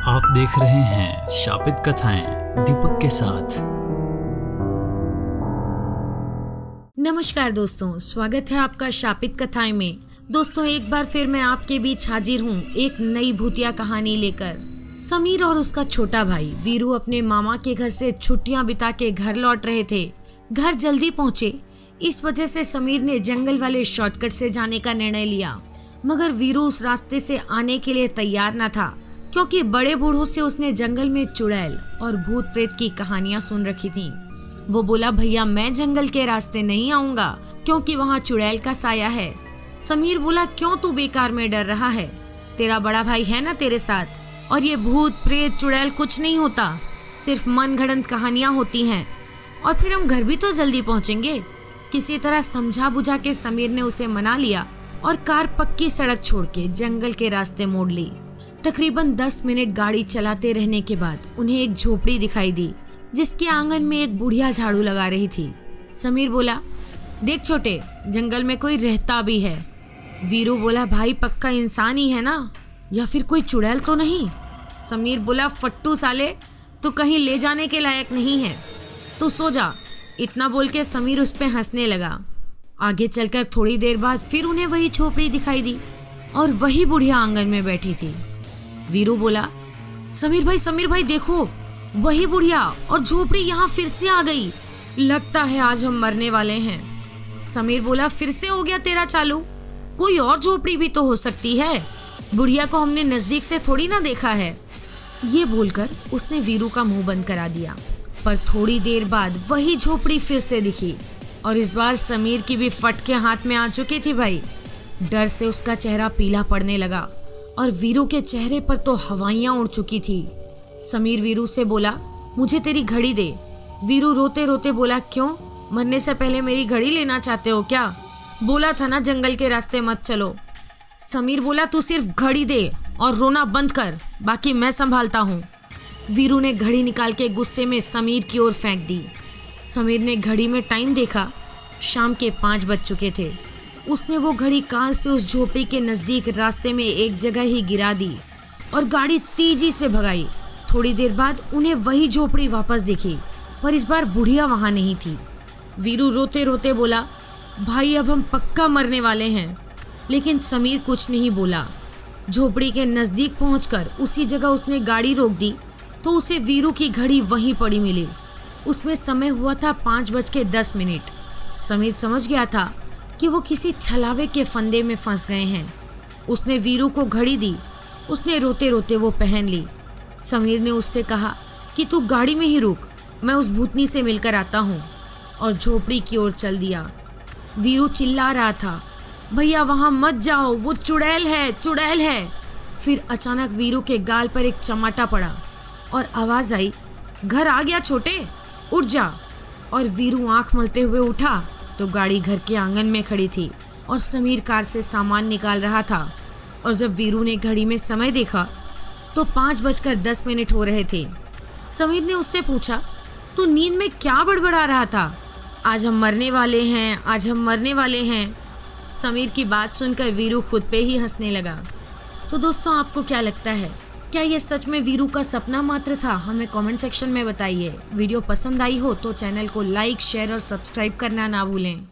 आप देख रहे हैं शापित कथाएं दीपक के साथ। नमस्कार दोस्तों, स्वागत है आपका शापित कथाएं में। दोस्तों, एक बार फिर मैं आपके बीच हाजिर हूँ एक नई भूतिया कहानी लेकर। समीर और उसका छोटा भाई वीरू अपने मामा के घर से छुट्टियां बिता के घर लौट रहे थे। घर जल्दी पहुंचे, इस वजह से समीर ने जंगल वाले शॉर्टकट से जाने का निर्णय लिया। मगर वीरू उस रास्ते से आने के लिए तैयार न था, क्योंकि बड़े बूढ़ों से उसने जंगल में चुड़ैल और भूत प्रेत की कहानियां सुन रखी थीं। वो बोला, भैया मैं जंगल के रास्ते नहीं आऊंगा क्योंकि वहाँ चुड़ैल का साया है। समीर बोला, क्यों तू बेकार में डर रहा है? तेरा बड़ा भाई है ना तेरे साथ, और ये भूत प्रेत चुड़ैल कुछ नहीं होता, सिर्फ मन गढ़ंत कहानियां होती हैं। और फिर हम घर भी तो जल्दी पहुंचेंगे। किसी तरह समझा बुझा के समीर ने उसे मना लिया और कार पक्की सड़क छोड़ के जंगल के रास्ते मोड़ ली। तकरीबन 10 मिनट गाड़ी चलाते रहने के बाद उन्हें एक झोपड़ी दिखाई दी, जिसके आंगन में एक बुढ़िया झाड़ू लगा रही थी। समीर बोला, देख छोटे, जंगल में कोई रहता भी है। वीरू बोला, भाई पक्का इंसान ही है ना, या फिर कोई चुड़ैल तो नहीं? समीर बोला, फट्टू साले, तू कहीं ले जाने के लायक नहीं है, तू सो जा। इतना बोल के समीर उस पे हंसने लगा। आगे चलकर थोड़ी देर बाद फिर उन्हें वही झोपड़ी दिखाई दी और वही बुढ़िया आंगन में बैठी थी। वीरू बोला, समीर भाई देखो, वही बुढ़िया और झोपड़ी यहाँ फिर से आ गई। लगता है आज हम मरने वाले हैं। समीर बोला, फिर से हो गया तेरा चालू? कोई और झोपड़ी भी तो हो सकती है, बुढ़िया को हमने नजदीक से थोड़ी ना देखा है। ये बोलकर उसने वीरू का मुंह बंद करा दिया। पर थोड़ी देर बाद वही झोपड़ी फिर से दिखी और इस बार समीर की भी फटके हाथ में आ चुकी थी। भाई डर से उसका चेहरा पीला पड़ने लगा और वीरू के चेहरे पर तो हवाइयां उड़ चुकी थी। समीर वीरू से बोला, मुझे तेरी घड़ी दे। वीरू रोते रोते बोला, क्यों, मरने से पहले मेरी घड़ी लेना चाहते हो क्या? बोला था ना जंगल के रास्ते मत चलो। समीर बोला, तू सिर्फ घड़ी दे और रोना बंद कर, बाकी मैं संभालता हूँ। वीरू ने घड़ी निकाल के गुस्से में समीर की ओर फेंक दी। समीर ने घड़ी में टाइम देखा, शाम के 5 बज चुके थे। उसने वो घड़ी कार से उस झोपड़ी के नजदीक रास्ते में एक जगह ही गिरा दी और गाड़ी तेजी से भगाई। थोड़ी देर बाद उन्हें वही झोपड़ी वापस दिखी, पर इस बार बुढ़िया वहां नहीं थी। वीरू रोते रोते बोला, भाई अब हम पक्का मरने वाले हैं। लेकिन समीर कुछ नहीं बोला। झोपड़ी के नजदीक पहुंचकर उसी जगह उसने गाड़ी रोक दी तो उसे वीरू की घड़ी वहीं पड़ी मिली। उसमें समय हुआ था 5:10। समीर समझ गया था कि वो किसी छलावे के फंदे में फंस गए हैं। उसने वीरू को घड़ी दी, उसने रोते रोते वो पहन ली। समीर ने उससे कहा कि तू गाड़ी में ही रुक, मैं उस भूतनी से मिलकर आता हूँ, और झोपड़ी की ओर चल दिया। वीरू चिल्ला रहा था, भैया वहाँ मत जाओ, वो चुड़ैल है, चुड़ैल है। फिर अचानक वीरू के गाल पर एक चमाटा पड़ा और आवाज आई, घर आ गया छोटे, उठ जा। और वीरू आंख मलते हुए उठा तो गाड़ी घर के आंगन में खड़ी थी और समीर कार से सामान निकाल रहा था। और जब वीरू ने घड़ी में समय देखा तो 5:10 हो रहे थे। समीर ने उससे पूछा, तू नींद में क्या बड़बड़ा रहा था? आज हम मरने वाले हैं, आज हम मरने वाले हैं। समीर की बात सुनकर वीरू खुद पे ही हंसने लगा। तो दोस्तों, आपको क्या लगता है, क्या ये सच में वीरू का सपना मात्र था? हमें कमेंट सेक्शन में बताइए। वीडियो पसंद आई हो तो चैनल को लाइक, शेयर और सब्सक्राइब करना ना भूलें।